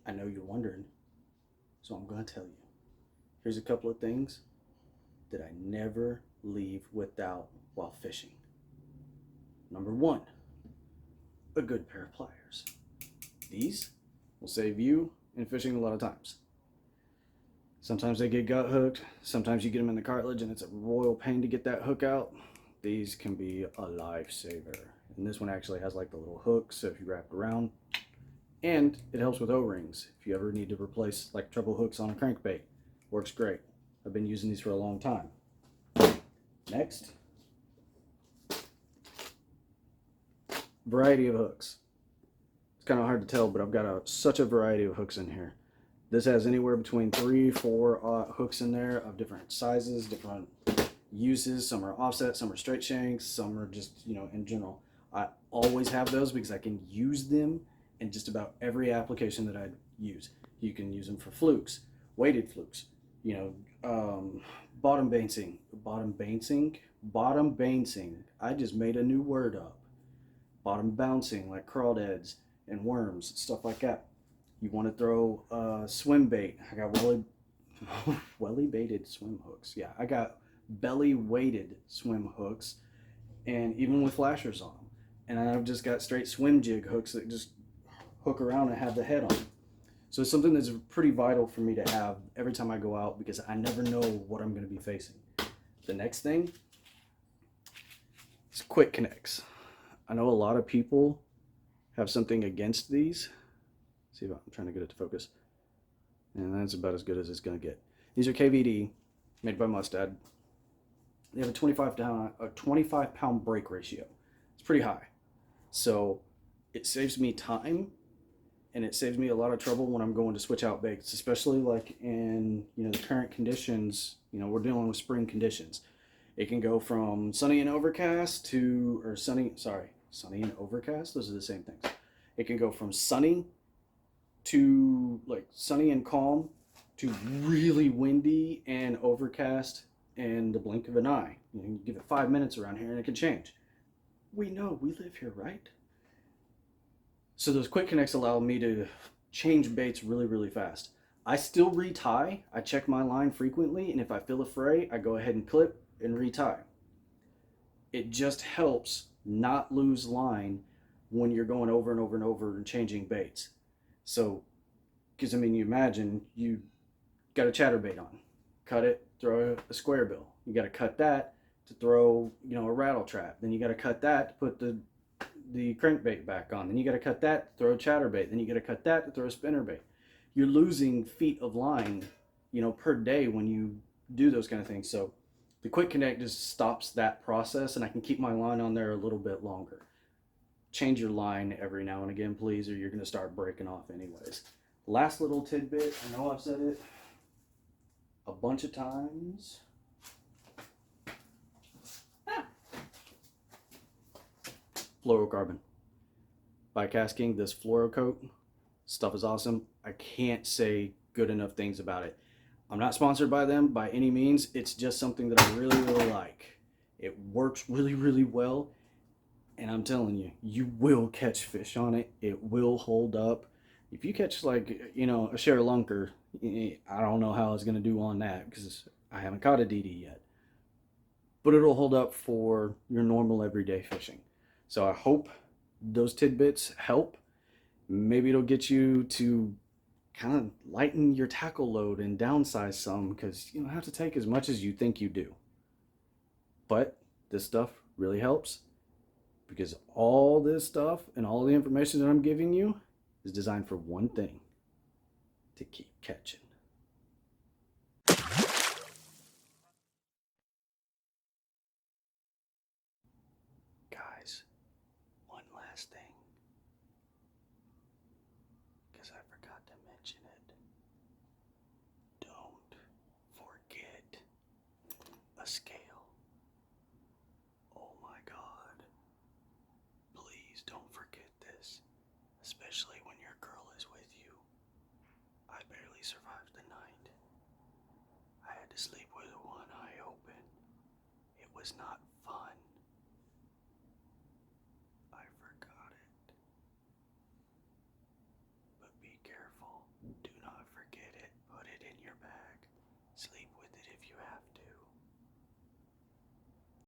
I know you're wondering, so I'm going to tell you. Here's a couple of things that I never leave without while fishing. Number one, a good pair of pliers. These will save you in fishing a lot of times. Sometimes they get gut hooked. Sometimes you get them in the cartilage and it's a royal pain to get that hook out. These can be a lifesaver. And this one actually has like the little hook, so if you wrap it around, and it helps with O-rings. If you ever need to replace like treble hooks on a crankbait, works great. I've been using these for a long time. Next, variety of hooks. It's kind of hard to tell, but I've got such a variety of hooks in here. This has anywhere between 3-4 hooks in there of different sizes, different uses. Some are offset, some are straight shanks, some are just, in general. I always have those because I can use them in just about every application that I use. You can use them for flukes, weighted flukes, bottom bouncing. I just made a new word up. Bottom bouncing, like crawdads and worms, stuff like that. You want to throw swim bait. I got welly baited swim hooks. Yeah, I got belly weighted swim hooks, and even with flashers on them. And I've just got straight swim jig hooks that just hook around and have the head on. So it's something that's pretty vital for me to have every time I go out because I never know what I'm going to be facing. The next thing is quick connects. I know a lot of people have something against these. See if I'm trying to get it to focus. And that's about as good as it's going to get. These are KVD, made by Mustad. They have a 25 pound break ratio. It's pretty high. So it saves me time and it saves me a lot of trouble when I'm going to switch out baits, especially like in, the current conditions. We're dealing with spring conditions. It can go from sunny and overcast to, sunny and overcast. Those are the same things. It can go from sunny to like sunny and calm to really windy and overcast in the blink of an eye. You give it 5 minutes around here and it can change. We know, we live here, right? So those quick connects allow me to change baits really, really fast. I still retie. I check my line frequently, and if I feel a fray, I go ahead and clip and retie. It just helps not lose line when you're going over and over and over and changing baits. So, because you imagine you got a chatterbait on, cut it, throw a square bill. You got to cut that to throw, a rattle trap. Then you got to cut that to put the crankbait back on. Then you got to cut that to throw a chatterbait. Then you got to cut that to throw a spinnerbait. You're losing feet of line, per day when you do those kind of things. So the quick connect just stops that process, and I can keep my line on there a little bit longer. Change your line every now and again, please, or you're going to start breaking off anyways. Last little tidbit, I know I've said it a bunch of times. Fluorocarbon. By KastKing, this Fluorocoat stuff is awesome. I can't say good enough things about it. I'm not sponsored by them by any means. It's just something that I really, really like. It works really, really well. And I'm telling you, you will catch fish on it. It will hold up. If you catch like, a share lunker, I don't know how it's going to do on that because I haven't caught a DD yet. But it'll hold up for your normal everyday fishing. So I hope those tidbits help. Maybe it'll get you to kind of lighten your tackle load and downsize some because you don't have to take as much as you think you do. But this stuff really helps because all this stuff and all the information that I'm giving you is designed for one thing: to keep catching. Guys, one last thing, because I forgot to mention it. Don't forget a scale. Oh my God. Please don't forget this, especially when your girl is with you. I barely survived the night. I had to sleep with one eye open. It was not